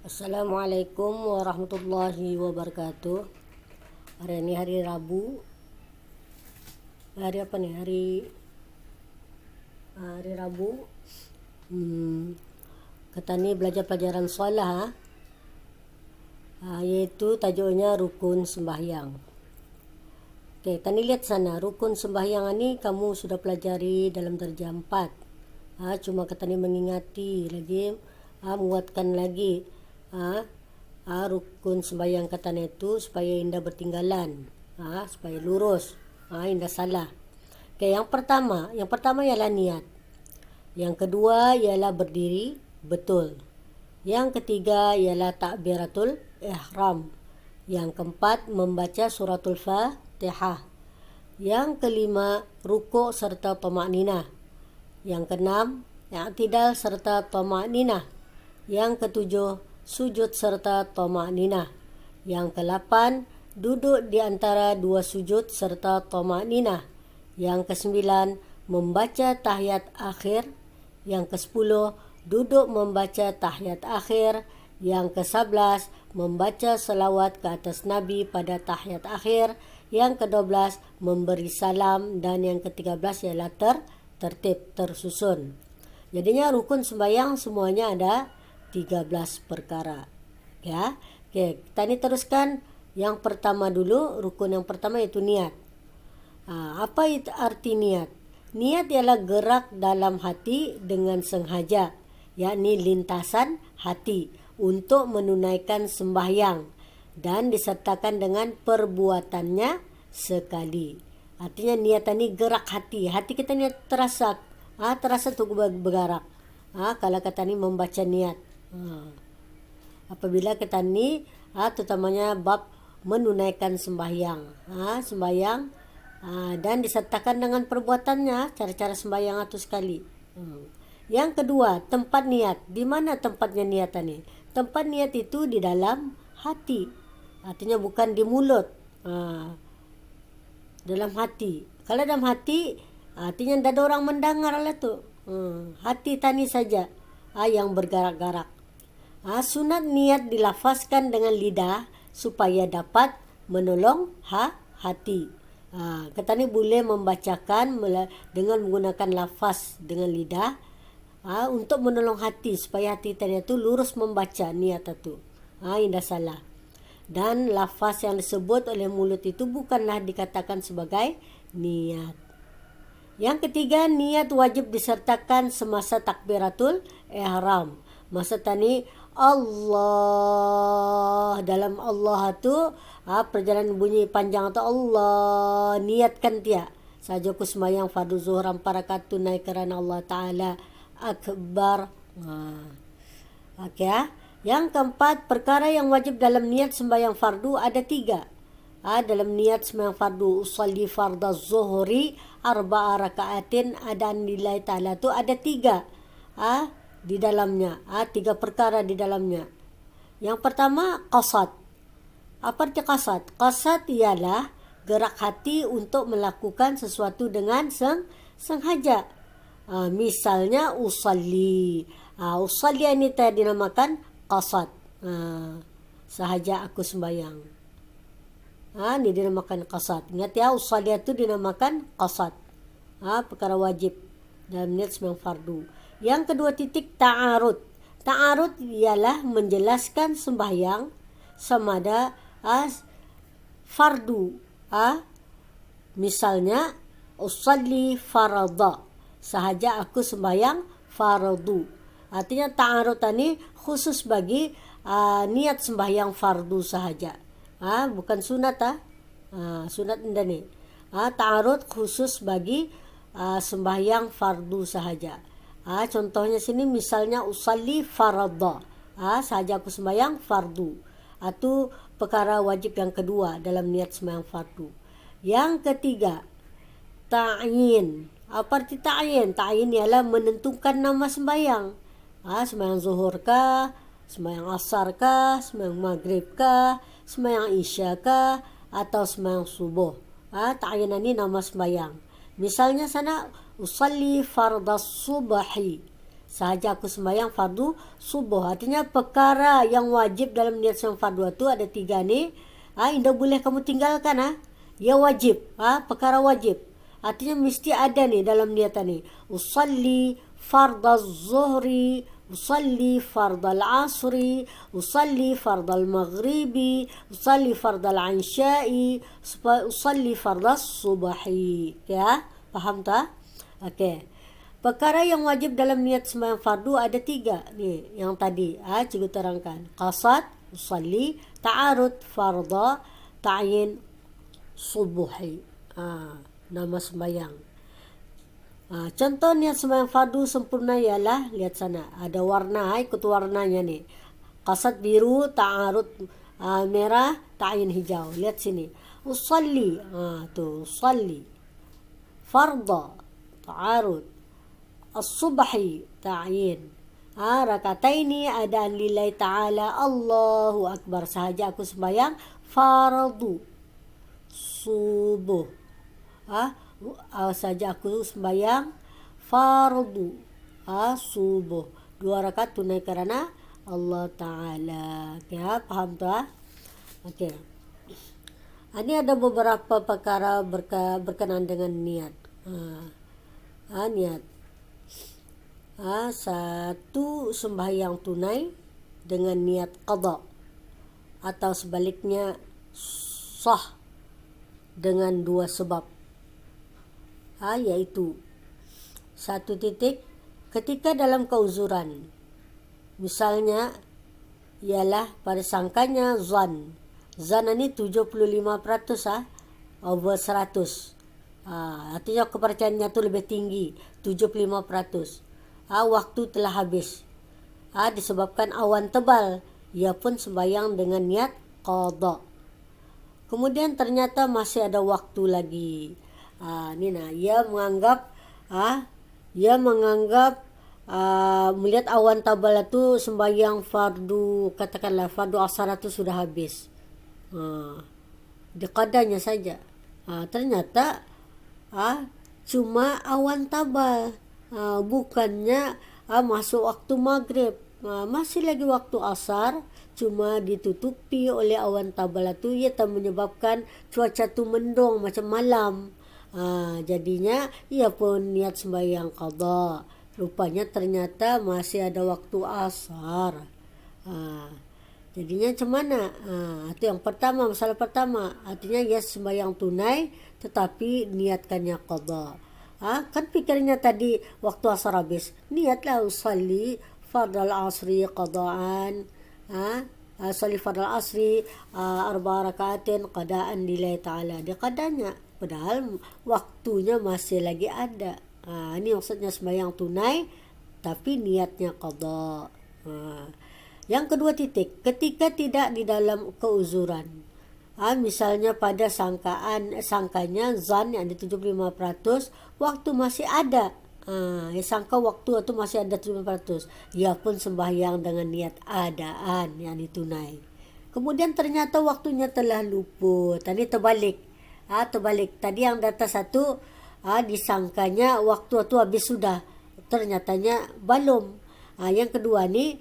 Assalamualaikum warahmatullahi wabarakatuh. Hari ini hari Rabu. Hari apa nih? Hari Rabu. Kita nih belajar pelajaran shalah, yaitu tajuknya rukun sembahyang. Oke, kita nih lihat sana. Rukun sembahyang ini kamu sudah pelajari dalam darjah 4. Cuma kita nih mengingati lagi, menguatkan lagi rukun sembahyang katanya itu supaya indah bertinggalan, supaya lurus, indah salah. Oke, yang pertama ialah niat. Yang kedua ialah berdiri betul. Yang ketiga ialah takbiratul ihram. Yang keempat membaca suratul Fatihah. Yang kelima rukuk serta tamakninah. Yang keenam i'tidal serta tamakninah. Yang ketujuh sujud serta tamakninah. Yang ke-8 duduk di antara dua sujud serta tamakninah. Yang ke-9 membaca tahiyat akhir. Yang ke-10 duduk membaca tahiyat akhir. Yang ke-11 membaca selawat ke atas Nabi pada tahiyat akhir. Yang ke-12 memberi salam. Dan yang ke-13 ialah tertib, tersusun. Jadinya rukun sembahyang semuanya ada 13 perkara. Ya. Oke, kita ini teruskan yang pertama dulu. Rukun yang pertama itu niat. Apa itu arti niat? Niat ialah gerak dalam hati dengan sengaja, yakni lintasan hati untuk menunaikan sembahyang dan disertakan dengan perbuatannya sekali. Artinya niat ini gerak hati. Hati kita ni terasa untuk bergerak. Kalau kata ni membaca niat. Apabila kita ni terutamanya bab menunaikan sembahyang, dan disertakan dengan perbuatannya, cara-cara sembahyang itu sekali. Yang kedua, tempat niat. Di mana tempatnya niat ini? Tempat niat itu di dalam hati. Artinya bukan di mulut. Dalam hati. Kalau dalam hati, artinya tidak ada orang mendengar lah tu. Hati tani saja yang bergerak-gerak. Sunat niat dilafazkan dengan lidah supaya dapat menolong hati. Kita ni boleh membacakan dengan menggunakan lafaz dengan lidah untuk menolong hati supaya hati tadi itu lurus membaca niat itu. Indah salah. Dan lafaz yang disebut oleh mulut itu bukanlah dikatakan sebagai niat. Yang ketiga, niat wajib disertakan semasa takbiratul ihram. Masa tadi Allah, dalam Allah tu perjalanan bunyi panjang atau Allah, niatkan dia. Saja ku sembahyang fardu zuhur 4 rakaat tunai kerana Allah Ta'ala akbar. Okay, Yang keempat, perkara yang wajib dalam niat sembahyang fardu ada 3. Dalam niat sembahyang fardu usalli fardhu zuhri 4 rakaatin ada nilai ta'ala tu ada 3. Di dalamnya, 3 perkara di dalamnya. Yang pertama, qasad. Apa arti qasad? Qasad ialah gerak hati untuk melakukan sesuatu dengan sengaja. Misalnya usalli. Usalli ini tadi dinamakan qasad. Sahaja aku sembahyang. Ini dinamakan qasad. Ingat ya, usalli itu dinamakan qasad. Perkara wajib dalam niat sembahyang fardu. Yang kedua titik, ta'arud. Ta'arud ialah menjelaskan sembahyang sama ada fardu. Misalnya usalli farada. Sahaja aku sembahyang fardu. Artinya ta'arud ini khusus bagi niat sembahyang fardu sahaja. Bukan sunat. Sunat indah ni. Ta'arud khusus bagi sembahyang fardu sahaja. Contohnya sini misalnya usalli farada. Sahaja aku sembahyang fardu. Itu perkara wajib yang kedua dalam niat sembahyang fardu. Yang ketiga, ta'yin. Apa arti ta'yin? Ta'yin ialah menentukan nama sembahyang. Sembahyang zuhur kah? Sembahyang asar kah? Sembahyang maghrib kah? Sembahyang isya kah? Atau sembahyang subuh. Ta'yin ini nama sembahyang. Misalnya sana usalli fardas subhi. sahaja aku sembahyang fardu subuh. Artinya perkara yang wajib dalam niat sembahyang fardu itu ada 3 ni. Indah boleh kamu tinggalkan. Ya wajib. Perkara wajib. Artinya mesti ada nih dalam niatan ni. Usalli fardal zuhri, usalli fardal asri, usalli fardal maghribi, usalli fardal ansyai, usalli fardal subahi. Ya, faham tak? Okey. Perkara yang wajib dalam niat sembahyang fardu ada 3 ni yang tadi cikgu terangkan. Qasad, usalli, ta'arud, farda, ta'yin, subuhi. Nama sembahyang. Contoh niat sembahyang fardu sempurna ialah, lihat sana, ada warna, ikut warnanya ni. Qasad biru, ta'arud merah, ta'yin hijau. Lihat sini. Usalli, tu usalli. Farda, ta'arud. As-subhi, ta'yin. Rakataini adaan lillahi ta'ala, Allahu Akbar, sahaja aku sembahyang fardu subuh. Saja aku sembahyang fardu subuh, 2 rakaat tunai kerana Allah Ta'ala. Okay, faham tak? Okay. Ini ada beberapa perkara berkenaan dengan niat. Niat. Satu, sembahyang tunai dengan niat qada, atau sebaliknya sah dengan 2 sebab. Yaitu 1 titik, ketika dalam keuzuran. Misalnya ialah pada sangkanya zan. Zan ini 75% over 100. Artinya kepercayaannya tu lebih tinggi, 75%. Waktu telah habis. Disebabkan awan tebal, ia pun sembahyang dengan niat qada. Kemudian ternyata masih ada waktu lagi. Ia menganggap melihat awan tebal itu sembahyang fardu, katakanlah fardu asar itu sudah habis. Di qadanya saja. Ternyata cuma awan tebal. Bukannya masuk waktu maghrib, masih lagi waktu asar, cuma ditutupi oleh awan tebal itu, ia tak menyebabkan cuaca tu mendung macam malam. Jadinya ia pun niat sembahyang qada. Rupanya ternyata masih ada waktu asar. Jadinya macam mana? Itu yang pertama, masalah pertama. Artinya ia sembahyang tunai tetapi niatkannya qada. Kan pikirnya tadi waktu asar habis, niatlah usalli fardal asri qadaan, usalli fardal asri 4 rakaatin qadaan lillahi ta'ala, dia qadanya, padahal waktunya masih lagi ada. Ini maksudnya sembahyang tunai tapi niatnya qada. Yang kedua titik, ketika tidak di dalam keuzuran. Misalnya pada sangkanya zan yang di 75%, waktu masih ada. Sangka waktu itu masih ada 75%. Ia pun sembahyang dengan niat adaan yang ditunai. Kemudian ternyata waktunya telah luput. Tadi terbalik. Terbalik. Tadi yang data 1 disangkanya waktu itu habis sudah. Ternyatanya belum. Yang kedua ni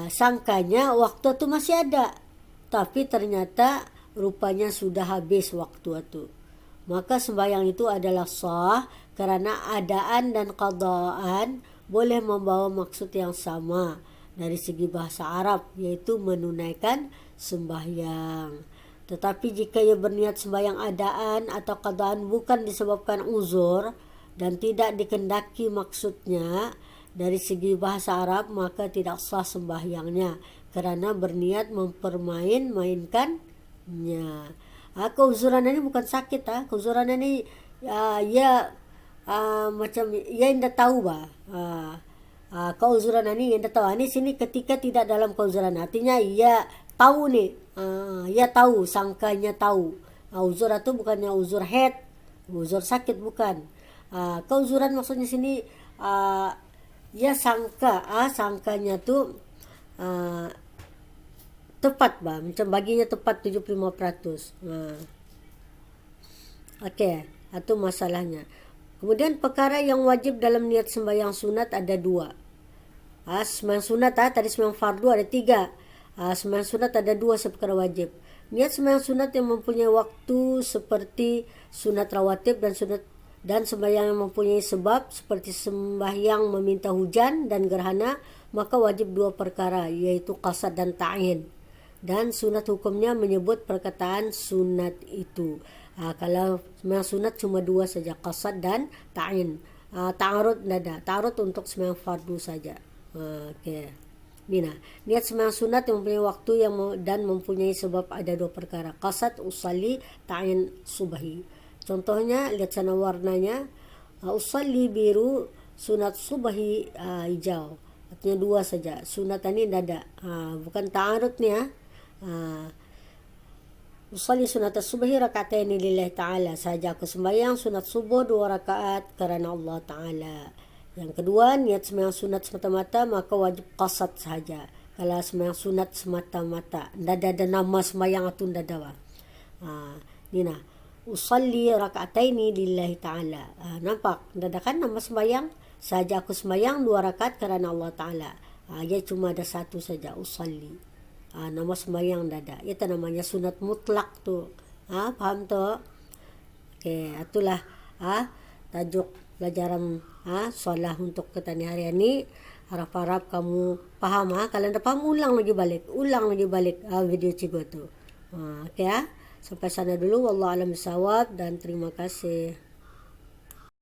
sangkanya waktu itu masih ada. Tapi ternyata rupanya sudah habis waktu itu. Maka sembahyang itu adalah sah kerana adaan dan qadaan boleh membawa maksud yang sama dari segi bahasa Arab, yaitu menunaikan sembahyang. Tetapi jika ia berniat sembahyang adaan atau qadaan bukan disebabkan uzur dan tidak dikendaki maksudnya dari segi bahasa Arab, maka tidak sah sembahyangnya kerana berniat mempermain-mainkannya. Keuzuran ini bukan sakit. Keuzuran ini macam ia indah tahu keuzuran ini indah tahu. Ini sini ketika tidak dalam keuzuran, artinya ia tahu nih. Ia tahu, sangkanya tahu. Uzur itu bukannya uzur head, uzur sakit bukan. Keuzuran maksudnya sini ia sangkanya tu tepat macam baginya tepat 75%. Okey, itu masalahnya. Kemudian perkara yang wajib dalam niat sembahyang sunat ada 2. Sembahyang sunat tadi sembahyang fardu ada 3. Sembahyang sunat ada 2 seperkara wajib. Niat sembahyang sunat yang mempunyai waktu seperti sunat rawatib dan sembahyang yang mempunyai sebab seperti sembahyang meminta hujan dan gerhana, maka wajib 2 perkara, yaitu qasad dan ta'yin. Dan sunat hukumnya menyebut perkataan sunat itu. Kalau sembahyang sunat cuma 2 saja, qasad dan ta'yin. Ta'arud nada, ta'arud untuk sembahyang fardu saja. Okey. Nina, niat sembahyang sunat yang mempunyai waktu dan mempunyai sebab ada 2 perkara. Qasad usalli, ta'yin subhi. Contohnya lihat sana warnanya. Usalli biru, sunat subhi hijau. Artinya 2 saja. Sunat ini nada. Bukan ta'arud ni Usalli sunat subhi raka'ataini lillahi ta'ala. Saja aku sembahyang sunat subuh 2 rakaat kerana Allah Ta'ala. Yang kedua, niat sembahyang sunat semata-mata, maka wajib qasad saja. Kalau sembahyang sunat semata-mata, tidak ada nama sembahyang atau tidak ada. Nina, usalli raka'ataini lillahi ta'ala. Nampak? Tidak ada kan nama sembahyang? Saja aku sembahyang 2 rakaat kerana Allah Ta'ala. Ia cuma ada 1 saja, usalli. Nama sembahyang tidak ada. Itu namanya sunat mutlak tu. Faham tu? Okey, itulah tajuk pelajaran soalah untuk ketani hari ini. Harap-harap kamu paham. Kalau tidak paham, ulang lagi balik video cikgu tu. Okey, sampai sana dulu. Wallahu a'lam bishawab dan terima kasih.